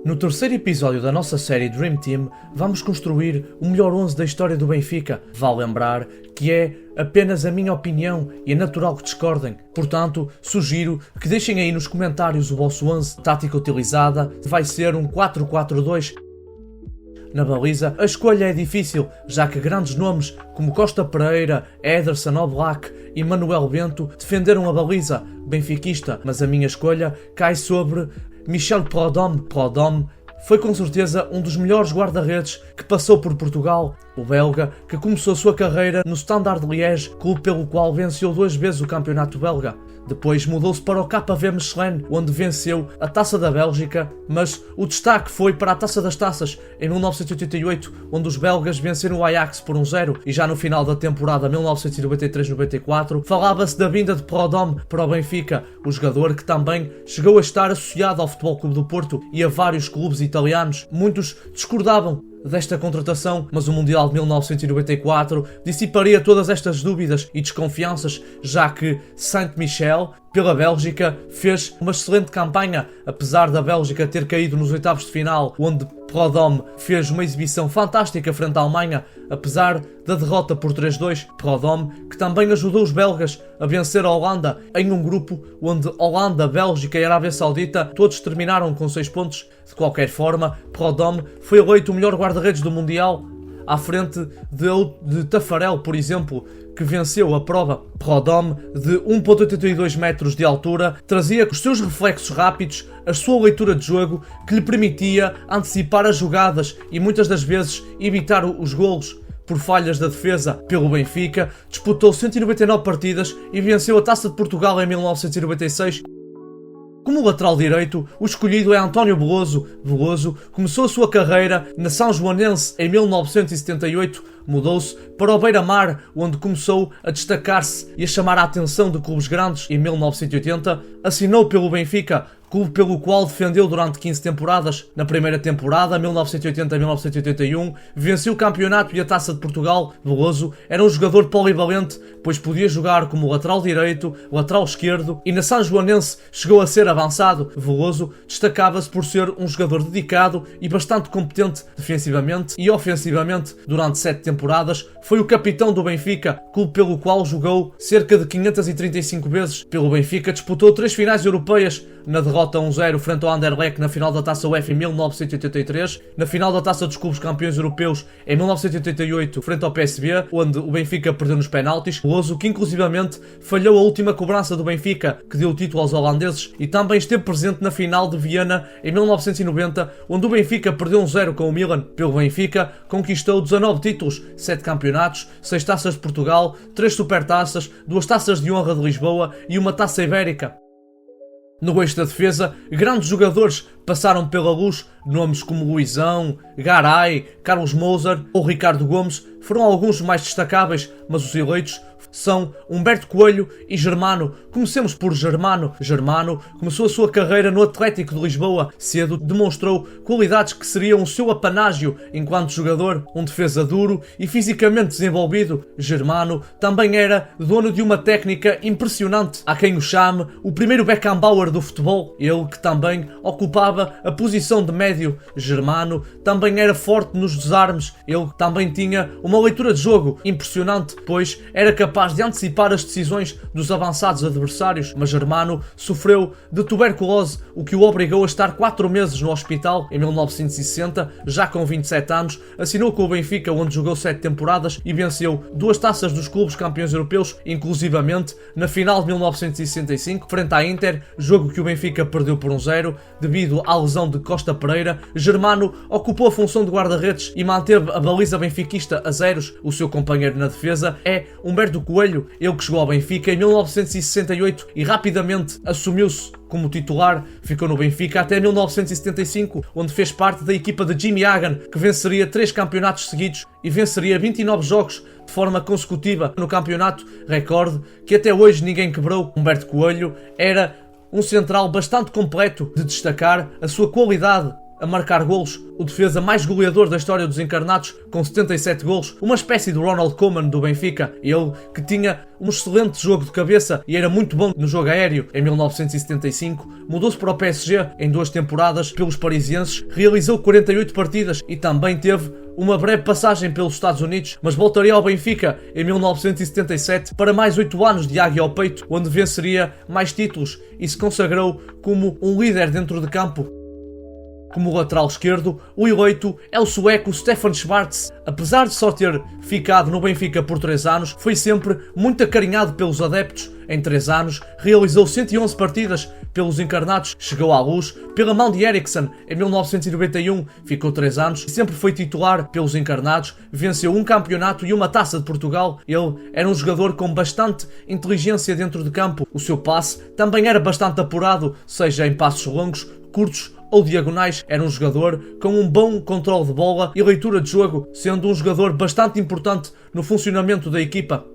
No terceiro episódio da nossa série Dream Team, vamos construir o melhor 11 da história do Benfica. Vale lembrar que é apenas a minha opinião e é natural que discordem. Portanto, sugiro que deixem aí nos comentários o vosso 11. Tática utilizada vai ser um 4-4-2. Na baliza, a escolha é difícil, já que grandes nomes como Costa Pereira, Ederson Oblak e Manuel Bento defenderam a baliza benfiquista, mas a minha escolha cai sobre Michel Prudhomme. Prudhomme foi com certeza um dos melhores guarda-redes que passou por Portugal. O belga, que começou a sua carreira no Standard Liège, clube pelo qual venceu 2 vezes o campeonato belga. Depois mudou-se para o KV Mechelen, onde venceu a Taça da Bélgica, mas o destaque foi para a Taça das Taças, em 1988, onde os belgas venceram o Ajax por 1-0, e já no final da temporada 1993-94, falava-se da vinda de Prudhomme para o Benfica, o jogador que também chegou a estar associado ao Futebol Clube do Porto e a vários clubes italianos. Muitos discordavam desta contratação, mas o Mundial de 1994 dissiparia todas estas dúvidas e desconfianças, já que Saint-Michel, pela Bélgica, fez uma excelente campanha, apesar da Bélgica ter caído nos oitavos de final, onde Prudhomme fez uma exibição fantástica frente à Alemanha, apesar da derrota por 3-2. Prudhomme, que também ajudou os belgas a vencer a Holanda em um grupo onde Holanda, Bélgica e Arábia Saudita todos terminaram com 6 pontos. De qualquer forma, Prudhomme foi eleito o melhor guarda-redes do Mundial, à frente de Taffarel, por exemplo, que venceu a prova. Prudhomme, de 1,82 metros de altura, trazia com os seus reflexos rápidos a sua leitura de jogo, que lhe permitia antecipar as jogadas e muitas das vezes evitar os golos por falhas da defesa. Pelo Benfica, disputou 199 partidas e venceu a Taça de Portugal em 1996. Como lateral direito, o escolhido é António Veloso. Veloso começou a sua carreira na São Joanense em 1978, mudou-se para o Beira-Mar, onde começou a destacar-se e a chamar a atenção de clubes grandes. Em 1980, assinou pelo Benfica, clube pelo qual defendeu durante 15 temporadas. Na primeira temporada, 1980-1981, venceu o campeonato e a Taça de Portugal. Veloso era um jogador polivalente, pois podia jogar como lateral direito, lateral esquerdo e na São Joanense chegou a ser avançado. Veloso destacava-se por ser um jogador dedicado e bastante competente defensivamente e ofensivamente. Durante 7 temporadas, foi o capitão do Benfica, clube pelo qual jogou cerca de 535 vezes. Pelo Benfica disputou 3 finais europeias, na derrota 1-0 frente ao Anderlecht na final da Taça UEFA em 1983, na final da Taça dos Clubes Campeões Europeus em 1988 frente ao PSV, onde o Benfica perdeu nos penaltis. Veloso, que inclusivamente falhou a última cobrança do Benfica, que deu o título aos holandeses, e também esteve presente na final de Viena em 1990, onde o Benfica perdeu 1-0 com o Milan. Pelo Benfica, conquistou 19 títulos, 7 campeonatos, 6 taças de Portugal, 3 supertaças, 2 taças de honra de Lisboa e uma taça ibérica. No eixo da defesa, grandes jogadores passaram pela luz, nomes como Luizão, Garay, Carlos Moser ou Ricardo Gomes foram alguns dos mais destacáveis, mas os eleitos são Humberto Coelho e Germano. Comecemos por Germano. Germano começou a sua carreira no Atlético de Lisboa. Cedo demonstrou qualidades que seriam o seu apanágio enquanto jogador, um defesa duro e fisicamente desenvolvido. Germano também era dono de uma técnica impressionante. Há quem o chame o primeiro Beckenbauer do futebol, ele que também ocupava a posição de médio. Germano também era forte nos desarmes, ele também tinha uma leitura de jogo impressionante, pois era capaz de antecipar as decisões dos avançados adversários. Mas Germano sofreu de tuberculose, o que o obrigou a estar 4 meses no hospital. Em 1960, já com 27 anos, assinou com o Benfica, onde jogou 7 temporadas e venceu 2 taças dos clubes campeões europeus, inclusivamente na final de 1965, frente à Inter, jogo que o Benfica perdeu por 1-0, devido à lesão de Costa Pereira. Germano ocupou a função de guarda-redes e manteve a baliza benfiquista a zeros. O seu companheiro na defesa é Humberto Coelho, ele que chegou ao Benfica em 1968 e rapidamente assumiu-se como titular. Ficou no Benfica até 1975, onde fez parte da equipa de Jimmy Hagan, que venceria 3 campeonatos seguidos e venceria 29 jogos de forma consecutiva no campeonato, recorde que até hoje ninguém quebrou. Humberto Coelho era um central bastante completo, de destacar a sua qualidade a marcar golos, o defesa mais goleador da história dos encarnados, com 77 golos, uma espécie de Ronald Koeman do Benfica, ele que tinha um excelente jogo de cabeça e era muito bom no jogo aéreo. Em 1975, mudou-se para o PSG em 2 temporadas pelos parisienses, realizou 48 partidas e também teve uma breve passagem pelos Estados Unidos, mas voltaria ao Benfica em 1977 para mais 8 anos de águia ao peito, onde venceria mais títulos e se consagrou como um líder dentro de campo. Como lateral esquerdo, o eleito é o sueco Stefan Schwarz. Apesar de só ter ficado no Benfica por 3 anos, foi sempre muito acarinhado pelos adeptos. Em 3 anos, realizou 111 partidas pelos encarnados, chegou à luz pela mão de Eriksson em 1991, ficou 3 anos e sempre foi titular pelos encarnados, venceu um campeonato e uma taça de Portugal. Ele era um jogador com bastante inteligência dentro de campo, o seu passe também era bastante apurado, seja em passos longos, curtos ou diagonais. Era um jogador com um bom controle de bola e leitura de jogo, sendo um jogador bastante importante no funcionamento da equipa.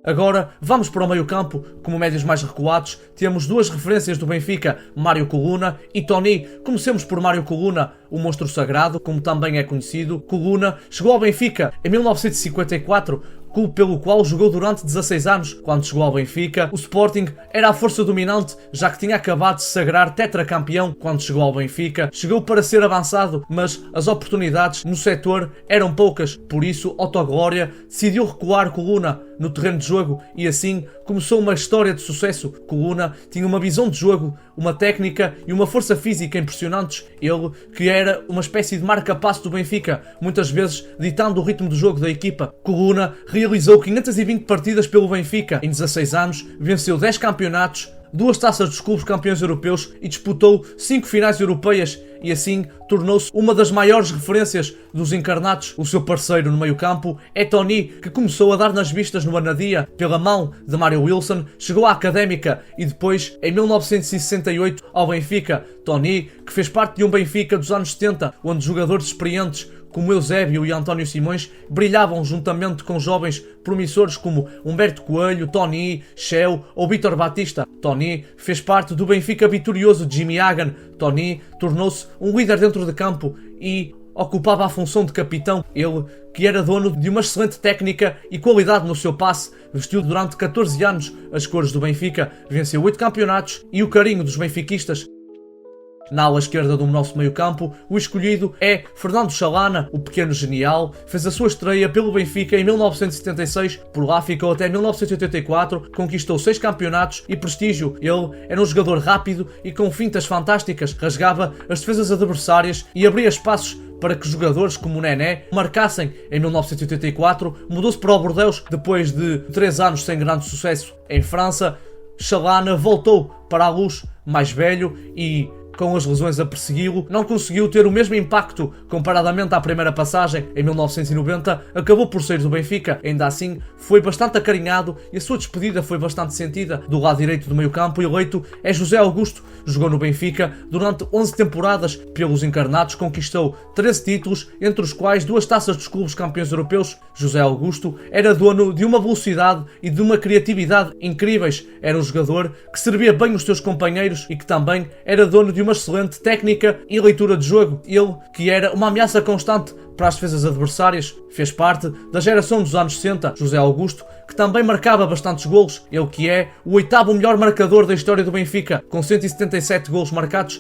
Agora vamos para o meio campo. Como médios mais recuados, temos 2 referências do Benfica, Mário Coluna e Tony. Comecemos por Mário Coluna, o monstro sagrado, como também é conhecido. Coluna chegou ao Benfica em 1954, clube pelo qual jogou durante 16 anos. Quando chegou ao Benfica, o Sporting era a força dominante, já que tinha acabado de se sagrar tetracampeão. Quando chegou ao Benfica, chegou para ser avançado, mas as oportunidades no setor eram poucas, por isso Otto Glória decidiu recuar Coluna no terreno de jogo e assim começou uma história de sucesso. Coluna tinha uma visão de jogo, uma técnica e uma força física impressionantes. Ele que era uma espécie de marca-passo do Benfica, muitas vezes ditando o ritmo do jogo da equipa. Coluna realizou 520 partidas pelo Benfica. Em 16 anos, venceu 10 campeonatos, 2 taças dos clubes campeões europeus e disputou 5 finais europeias e assim tornou-se uma das maiores referências dos encarnados. O seu parceiro no meio campo é Tony, que começou a dar nas vistas no Anadia pela mão de Mário Wilson, chegou à Académica e depois, em 1968, ao Benfica. Tony, que fez parte de um Benfica dos anos 70, onde jogadores experientes como Eusébio e António Simões brilhavam juntamente com jovens promissores como Humberto Coelho, Tony, Shell ou Vítor Batista. Tony fez parte do Benfica vitorioso de Jimmy Hagan. Tony tornou-se um líder dentro de campo e ocupava a função de capitão. Ele, que era dono de uma excelente técnica e qualidade no seu passe, vestiu durante 14 anos as cores do Benfica, venceu 8 campeonatos e o carinho dos benfiquistas. Na ala esquerda do nosso meio campo, o escolhido é Fernando Chalana, o pequeno genial. Fez a sua estreia pelo Benfica em 1976, por lá ficou até 1984, conquistou 6 campeonatos e prestígio. Ele era um jogador rápido e com fintas fantásticas, rasgava as defesas adversárias e abria espaços para que jogadores como o Nené marcassem. Em 1984, mudou-se para o Bordeaux depois de 3 anos sem grande sucesso em França. Chalana voltou para a luz mais velho e, com as lesões a persegui-lo, não conseguiu ter o mesmo impacto comparadamente à primeira passagem. Em 1990, acabou por sair do Benfica. Ainda assim, foi bastante acarinhado e a sua despedida foi bastante sentida. Do lado direito do meio campo, o eleito é José Augusto. Jogou no Benfica durante 11 temporadas pelos encarnados, conquistou 13 títulos, entre os quais 2 taças dos clubes campeões europeus. José Augusto era dono de uma velocidade e de uma criatividade incríveis. Era um jogador que servia bem os seus companheiros e que também era dono de uma excelente técnica e leitura de jogo. Ele, que era uma ameaça constante para as defesas adversárias, fez parte da geração dos anos 60. José Augusto, que também marcava bastantes golos. Ele que é o 8º melhor marcador da história do Benfica, com 177 golos marcados.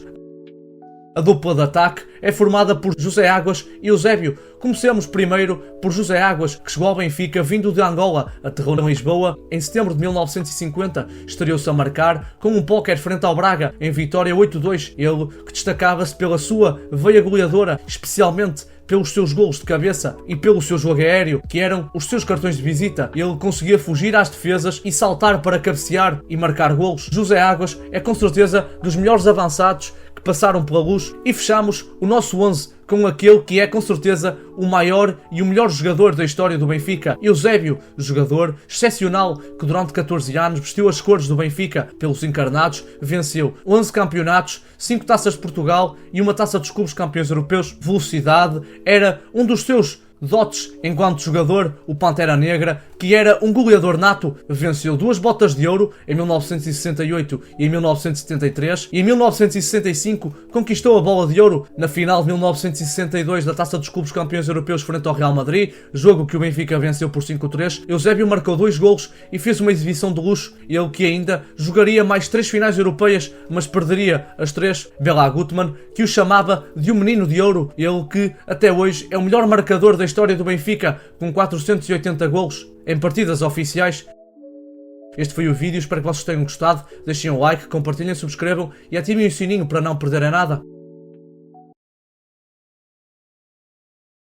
A dupla de ataque é formada por José Águas e Eusébio. Comecemos primeiro por José Águas, que chegou ao Benfica vindo de Angola, aterrou em Lisboa em setembro de 1950, estreou-se a marcar com um póquer frente ao Braga, em vitória 8-2. Ele que destacava-se pela sua veia goleadora, especialmente pelos seus golos de cabeça e pelo seu jogo aéreo, que eram os seus cartões de visita. Ele conseguia fugir às defesas e saltar para cabecear e marcar golos. José Águas é com certeza dos melhores avançados que passaram pela luz. E fechamos o nosso 11 com aquele que é com certeza o maior e o melhor jogador da história do Benfica, Eusébio, jogador excepcional que durante 14 anos vestiu as cores do Benfica pelos encarnados, venceu 11 campeonatos, 5 taças de Portugal e uma taça dos clubes campeões europeus. Velocidade era um dos seus dotes enquanto jogador. O Pantera Negra que era um goleador nato, venceu 2 botas de ouro em 1968 e em 1973 e em 1965 conquistou a bola de ouro na final de 1962 da Taça dos Clubes Campeões Europeus frente ao Real Madrid, jogo que o Benfica venceu por 5-3. Eusébio marcou 2 golos e fez uma exibição de luxo, ele que ainda jogaria mais 3 finais europeias, mas perderia as 3. Bela Gutmann, que o chamava de um menino de ouro, ele que até hoje é o melhor marcador da história do Benfica, com 480 golos em partidas oficiais. Este foi o vídeo, espero que vocês tenham gostado. Deixem um like, compartilhem, subscrevam e ativem o sininho para não perderem nada.